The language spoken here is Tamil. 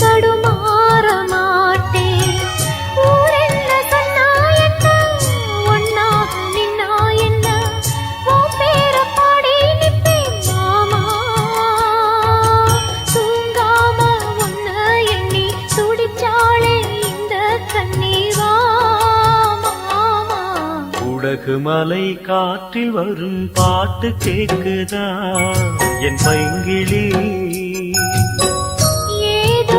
தடுமாற மாட்டேன். ஊர் என்ன சொன்னா என்ன, ஒன்னாக நின்னா என்ன, உன் பேர பாடி நிப்பேன் மாமா. தூங்காம உன்ன எண்ணி துடிச்சாளே இந்த கண்ணீவா மாமா. உலகு மலை காற்றில் வரும் பாட்டு கேக்குதா என் பைங்கிளி?